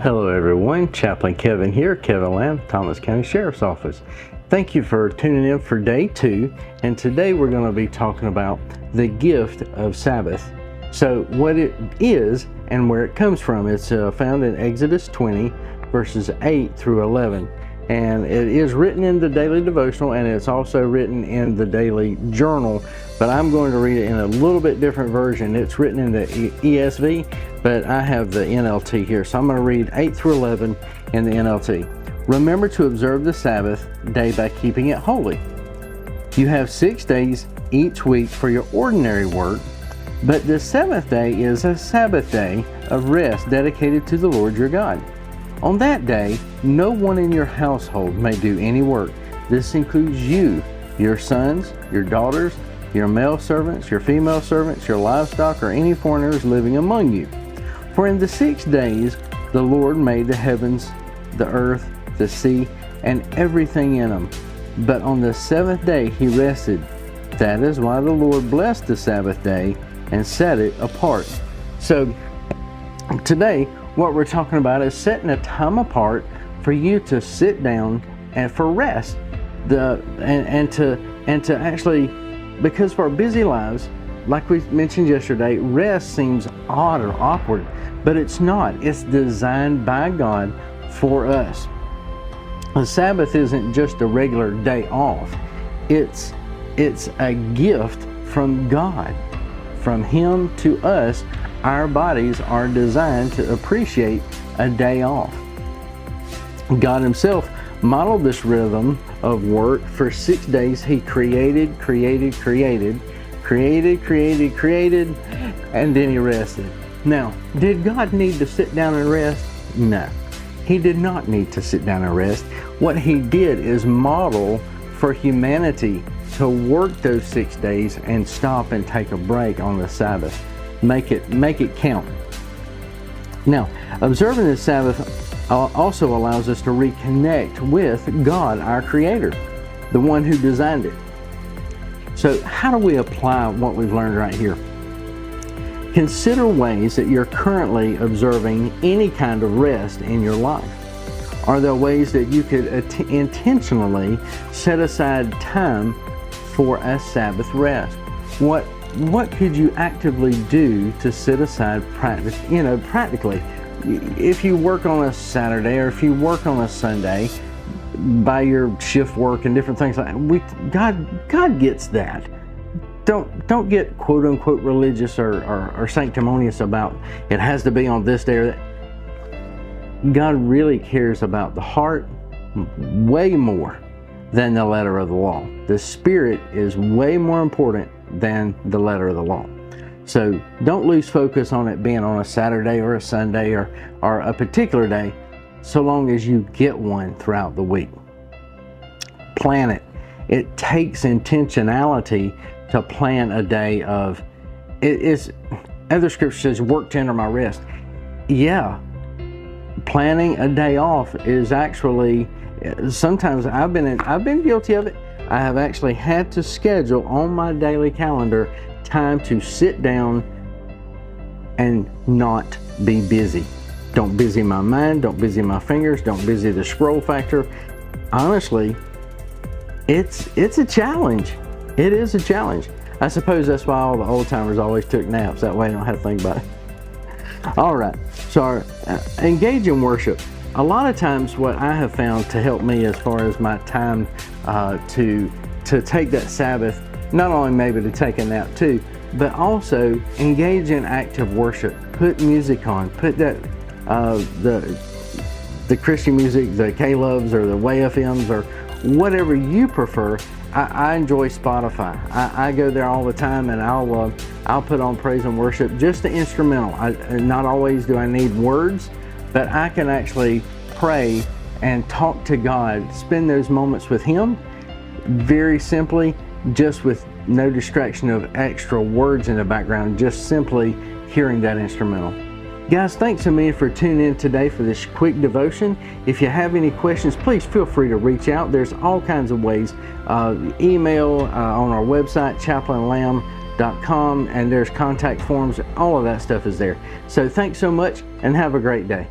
Hello everyone, Chaplain Kevin here, Kevin Lamb, Thomas County Sheriff's Office. Thank you for tuning in for day 2, and today we're going to be talking about the gift of Sabbath. So what it is and where it comes from. It's found in Exodus 20 verses 8 through 11, and it is written in the daily devotional, and it's also written in the daily journal, but I'm going to read it in a little bit different version. It's written in the ESV, but I have the NLT here, so I'm going to read 8 through 11 in the NLT. Remember to observe the Sabbath day by keeping it holy. You have 6 days each week for your ordinary work, but the 7th day is a Sabbath day of rest dedicated to the Lord your God. On that day, no one in your household may do any work. This includes you, your sons, your daughters, your male servants, your female servants, your livestock, or any foreigners living among you. For in the 6 days the Lord made the heavens, the earth, the sea, and everything in them. But on the 7th day he rested. That is why the Lord blessed the Sabbath day and set it apart. So today what we're talking about is setting a time apart for you to sit down and for rest, and to actually, because for our busy lives, like we mentioned yesterday, rest seems odd or awkward, but it's not. It's designed by God for us. The Sabbath isn't just a regular day off. It's a gift from God, from Him to us. Our bodies are designed to appreciate a day off. God Himself modeled this rhythm of work for 6 days. He created, and then He rested. Now, did God need to sit down and rest? No, He did not need to sit down and rest. What He did is model for humanity to work those 6 days and stop and take a break on the Sabbath. Make it count. Now, observing the Sabbath also allows us to reconnect with God, our Creator, the one who designed it. So how do we apply what we've learned right here? Consider ways that you're currently observing any kind of rest in your life. Are there ways that you could intentionally set aside time for a Sabbath rest? What could you actively do to set aside practically? If you work on a Saturday or if you work on a Sunday by your shift work and different things like that, God gets that. Don't get quote unquote religious or sanctimonious about it has to be on this day or that. God really cares about the heart way more than the letter of the law. The Spirit is way more important than the letter of the law. So don't lose focus on it being on a Saturday or a Sunday or a particular day, so long as you get one throughout the week. Plan it. It takes intentionality to plan a day of, other scripture says, work to enter my rest. Yeah, planning a day off is actually, sometimes I've been guilty of it. I have actually had to schedule on my daily calendar time to sit down and not be busy. Don't busy my mind, don't busy my fingers, don't busy the scroll factor. Honestly, it's a challenge. It is a challenge. I suppose that's why all the old timers always took naps. That way I don't have to think about it. All right, so engage in worship. A lot of times what I have found to help me as far as my time to take that Sabbath, not only maybe to take a nap too, but also engage in active worship. Put music on, put that the Christian music, the K-Loves or the Way FMs or whatever you prefer. I enjoy Spotify. I go there all the time, and I'll put on praise and worship, just the instrumental. Not always do I need words, but I can actually pray and talk to God, spend those moments with Him very simply, just with no distraction of extra words in the background, just simply hearing that instrumental. Guys, thanks a million for tuning in today for this quick devotion. If you have any questions, please feel free to reach out. There's all kinds of ways. Email on our website, chaplainlamb.com, and there's contact forms. All of that stuff is there. So thanks so much and have a great day.